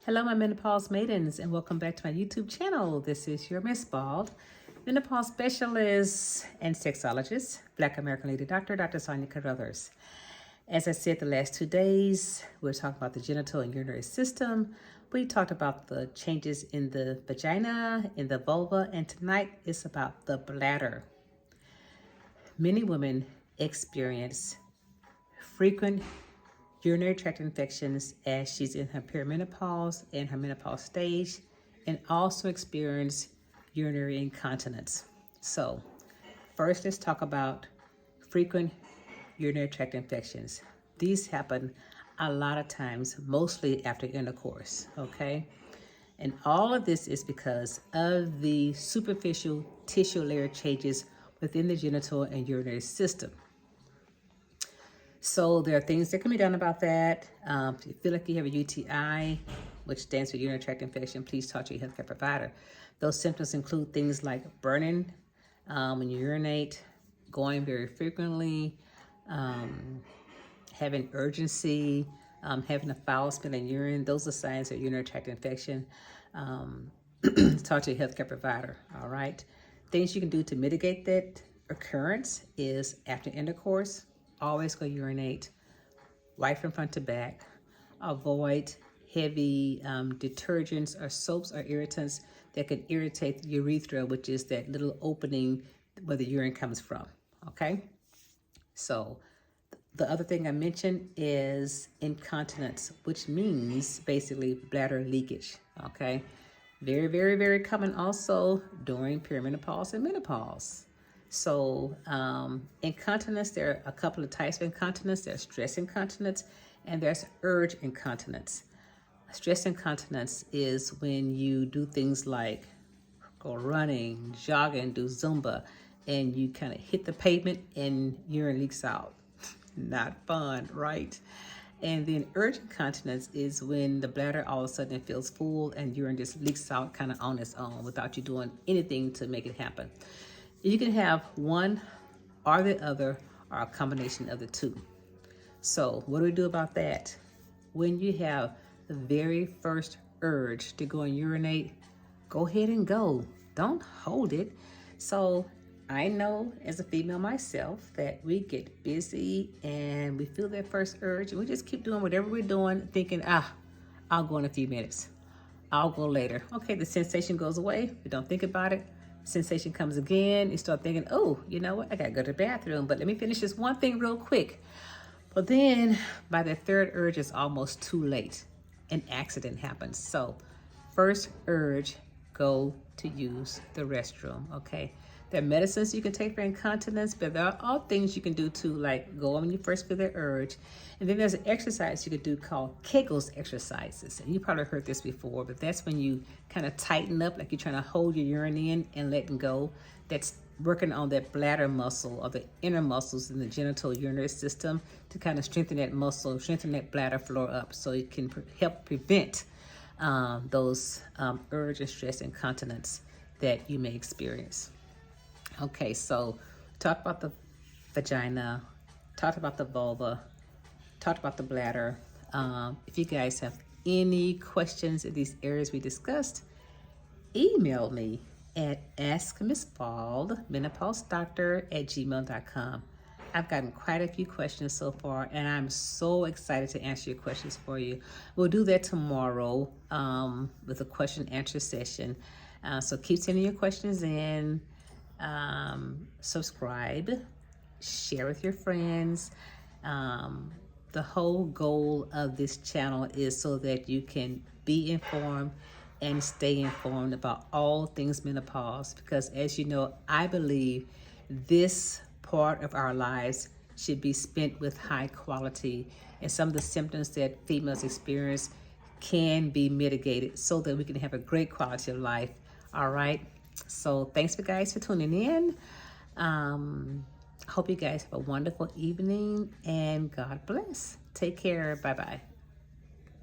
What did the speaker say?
Hello, my menopause maidens, and welcome back to my YouTube channel. This is your Miss Bald, menopause specialist and sexologist, Black American lady doctor, Dr. Sonia Carruthers. As I said the last 2 days, we're talking about the genital and urinary system. We talked about the changes in the vagina, in the vulva, and tonight is about the bladder. Many women experience frequent urinary tract infections as she's in her perimenopause and her menopause stage, and also experience urinary incontinence. So first, let's talk about frequent urinary tract infections. These happen a lot of times, mostly after intercourse, okay? And all of this is because of the superficial tissue layer changes within the genital and urinary system. So there are things that can be done about that. If you feel like you have a UTI, which stands for urinary tract infection, please talk to your healthcare provider. Those symptoms include things like burning when you urinate, going very frequently, having urgency, having a foul smelling urine. Those are signs of urinary tract infection. Talk to your healthcare provider, all right? Things you can do to mitigate that occurrence is after intercourse, always go urinate, right from front to back. Avoid heavy detergents or soaps or irritants that can irritate the urethra, which is that little opening where the urine comes from, okay? So the other thing I mentioned is incontinence, which means basically bladder leakage, okay? Very, very, very common also during perimenopause and menopause. So incontinence, there are a couple of types of incontinence. There's stress incontinence and there's urge incontinence. Stress incontinence is when you do things like go running, jogging, do Zumba, and you kind of hit the pavement and urine leaks out. Not fun, right? And then urge incontinence is when the bladder all of a sudden feels full and urine just leaks out kind of on its own without you doing anything to make it happen. You can have one or the other or a combination of the two. So what do we do about that? When you have the very first urge to go and urinate, go ahead and go. Don't hold it. So I know as a female myself that we get busy and we feel that first urge and we just keep doing whatever we're doing thinking, I'll go in a few minutes. I'll go later. Okay, the sensation goes away. We don't think about it. Sensation comes again. You start thinking, oh, you know what? I gotta go to the bathroom, but let me finish this one thing real quick. But then by the third urge, it's almost too late. An accident happens. So first urge, go to use the restroom, okay? There are medicines you can take for incontinence, but there are all things you can do too, like go when you first feel the urge. And then there's an exercise you can do called Kegel's exercises. And you probably heard this before, but that's when you kind of tighten up, like you're trying to hold your urine in and letting go. That's working on that bladder muscle or the inner muscles in the genital urinary system to kind of strengthen that muscle, strengthen that bladder floor up so it can help prevent those urge and stress incontinence that you may experience. Okay, so talk about the vagina, talked about the vulva, talked about the bladder. If you guys have any questions in these areas we discussed, email me at askmissbaldmenopausedoctor@gmail.com. I've gotten quite a few questions so far, and I'm so excited to answer your questions for you. We'll do that tomorrow with a question answer session. So keep sending your questions in. Subscribe, share with your friends. The whole goal of this channel is so that you can be informed and stay informed about all things menopause, because as you know, I believe this part of our lives should be spent with high quality, and some of the symptoms that females experience can be mitigated so that we can have a great quality of life. All right. So thanks for guys for tuning in. Hope you guys have a wonderful evening and God bless. Take care. Bye-bye.